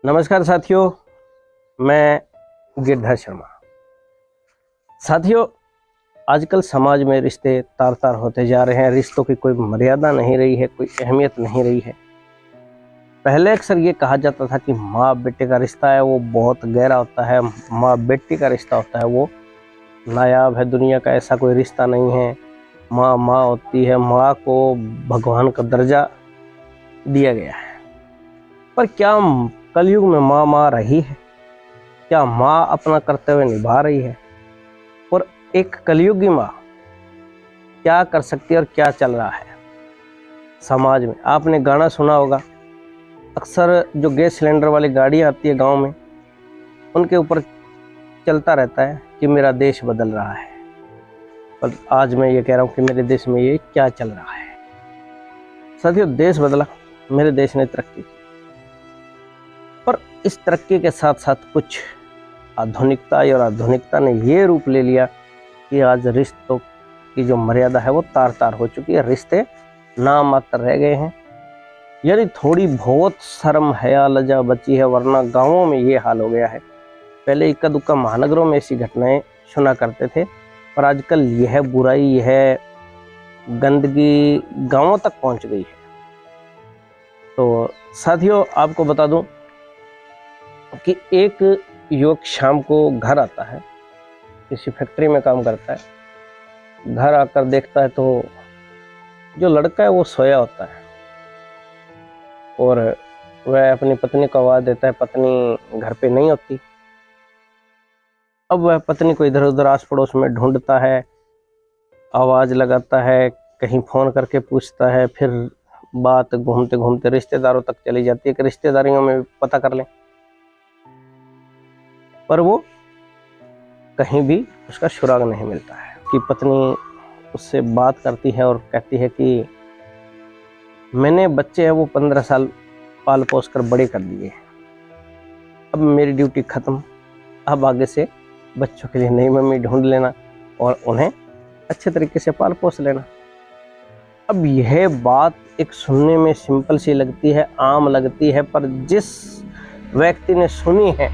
नमस्कार साथियों, मैं गिरधर शर्मा। साथियों, आजकल समाज में रिश्ते तार तार होते जा रहे हैं। रिश्तों की कोई मर्यादा नहीं रही है, कोई अहमियत नहीं रही है। पहले अक्सर ये कहा जाता था कि माँ बेटे का रिश्ता है वो बहुत गहरा होता है, माँ बेटी का रिश्ता होता है वो नायाब है, दुनिया का ऐसा कोई रिश्ता नहीं है। माँ माँ होती है, माँ को भगवान का दर्जा दिया गया है। पर क्या कलयुग में माँ माँ रही है? क्या माँ अपना कर्तव्य निभा रही है? और एक कलयुगी माँ क्या कर सकती है और क्या चल रहा है समाज में? आपने गाना सुना होगा, अक्सर जो गैस सिलेंडर वाली गाड़ी आती है गांव में, उनके ऊपर चलता रहता है कि मेरा देश बदल रहा है। पर आज मैं ये कह रहा हूँ कि मेरे देश में ये क्या चल रहा है। साथियों, देश बदला, मेरे देश ने तरक्की की, पर इस तरक्की के साथ साथ कुछ आधुनिकता आई और आधुनिकता ने ये रूप ले लिया कि आज रिश्तों की जो मर्यादा है वो तार तार हो चुकी है। रिश्ते नाम मात्र रह गए हैं। यानी थोड़ी बहुत शर्म हया लज्जा बची है, वरना गांवों में ये हाल हो गया है। पहले इक्का दुक्का महानगरों में ऐसी घटनाएं सुना करते थे, पर आजकल यह बुराई, यह गंदगी गांवों तक पहुंच गई है। तो साथियों, आपको बता दूं कि एक युवक शाम को घर आता है, किसी फैक्ट्री में काम करता है। घर आकर देखता है तो जो लड़का है वो सोया होता है और वह अपनी पत्नी को आवाज़ देता है। पत्नी घर पे नहीं होती। अब वह पत्नी को इधर उधर आस पड़ोस में ढूंढता है, आवाज़ लगाता है, कहीं फ़ोन करके पूछता है। फिर बात घूमते घूमते रिश्तेदारों तक चली जाती है कि रिश्तेदारियों में पता कर लें, पर वो कहीं भी उसका सुराग नहीं मिलता है। कि पत्नी उससे बात करती है और कहती है कि मैंने बच्चे हैं वो 15 साल पाल पोस कर बड़े कर दिए, अब मेरी ड्यूटी ख़त्म, अब आगे से बच्चों के लिए नई मम्मी ढूंढ लेना और उन्हें अच्छे तरीके से पाल पोस लेना। अब यह बात एक सुनने में सिंपल सी लगती है, आम लगती है, पर जिस व्यक्ति ने सुनी है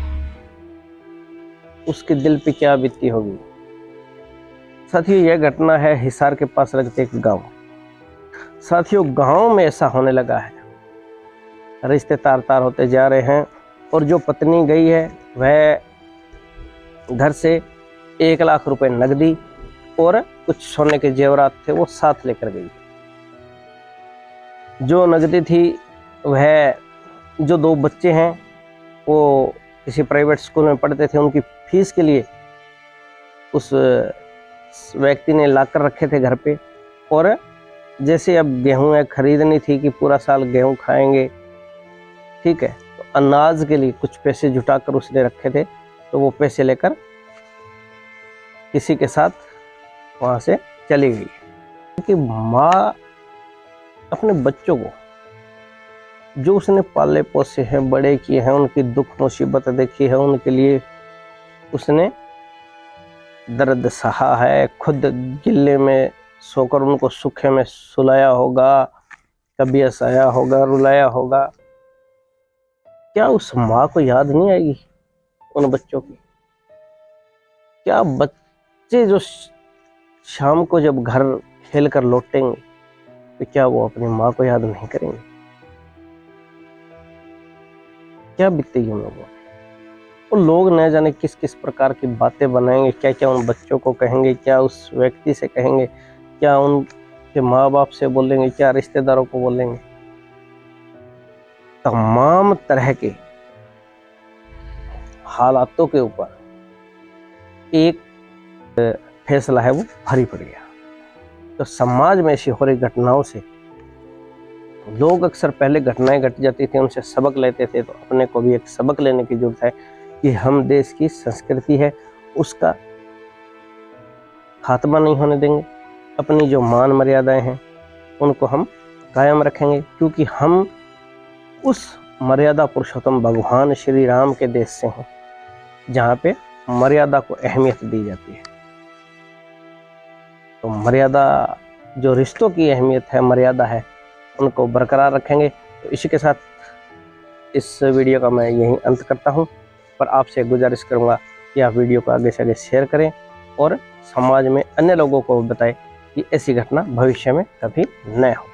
उसके दिल पे क्या बीती होगी। साथियों, यह घटना है हिसार के पास लगते एक गांव। साथियों, गांव में ऐसा होने लगा है, रिश्ते तार तार होते जा रहे हैं। और जो पत्नी गई है वह घर से 1 लाख रुपए नकदी और कुछ सोने के जेवरात थे वो साथ लेकर गई। जो नकदी थी वह, जो 2 बच्चे हैं वो किसी प्राइवेट स्कूल में पढ़ते थे, उनकी फीस के लिए उस व्यक्ति ने लाकर रखे थे घर पे। और जैसे अब गेहूं है, खरीदनी थी कि पूरा साल गेहूं खाएंगे, ठीक है, तो अनाज के लिए कुछ पैसे जुटाकर उसने रखे थे, तो वो पैसे लेकर किसी के साथ वहाँ से चली गई। क्योंकि माँ अपने बच्चों को जो उसने पाले पोसे हैं, बड़े किए हैं, उनकी दुख मुसीबत देखी है, उनके लिए उसने दर्द सहा है, खुद गिल्ले में सोकर उनको सूखे में सुलाया होगा, कभी हंसाया होगा, रुलाया होगा। क्या उस माँ को याद नहीं आएगी उन बच्चों की? क्या बच्चे जो शाम को जब घर खेल कर लौटेंगे तो क्या वो अपनी माँ को याद नहीं करेंगे? क्या बीतेगी उन लोगों? और लोग न जाने किस किस प्रकार की बातें बनाएंगे, क्या क्या उन बच्चों को कहेंगे, क्या उस व्यक्ति से कहेंगे, क्या उनके माँ बाप से बोलेंगे, क्या रिश्तेदारों को बोलेंगे। तमाम तरह के हालातों के ऊपर एक फैसला है वो भारी पड़ गया। तो समाज में ऐसी हो रही घटनाओं से लोग अक्सर, पहले घटनाएं घट जाती थी उनसे सबक लेते थे, तो अपने को भी एक सबक लेने की जरूरत है कि हम देश की संस्कृति है उसका खात्मा नहीं होने देंगे। अपनी जो मान मर्यादाएं हैं उनको हम कायम रखेंगे, क्योंकि हम उस मर्यादा पुरुषोत्तम भगवान श्री राम के देश से हैं जहाँ पे मर्यादा को अहमियत दी जाती है। तो मर्यादा, जो रिश्तों की अहमियत है, मर्यादा है, उनको बरकरार रखेंगे। तो इसी के साथ इस वीडियो का मैं यहीं अंत करता हूं, पर आपसे गुजारिश करूंगा कि आप वीडियो को आगे से आगे शेयर करें और समाज में अन्य लोगों को बताएं कि ऐसी घटना भविष्य में कभी न हो।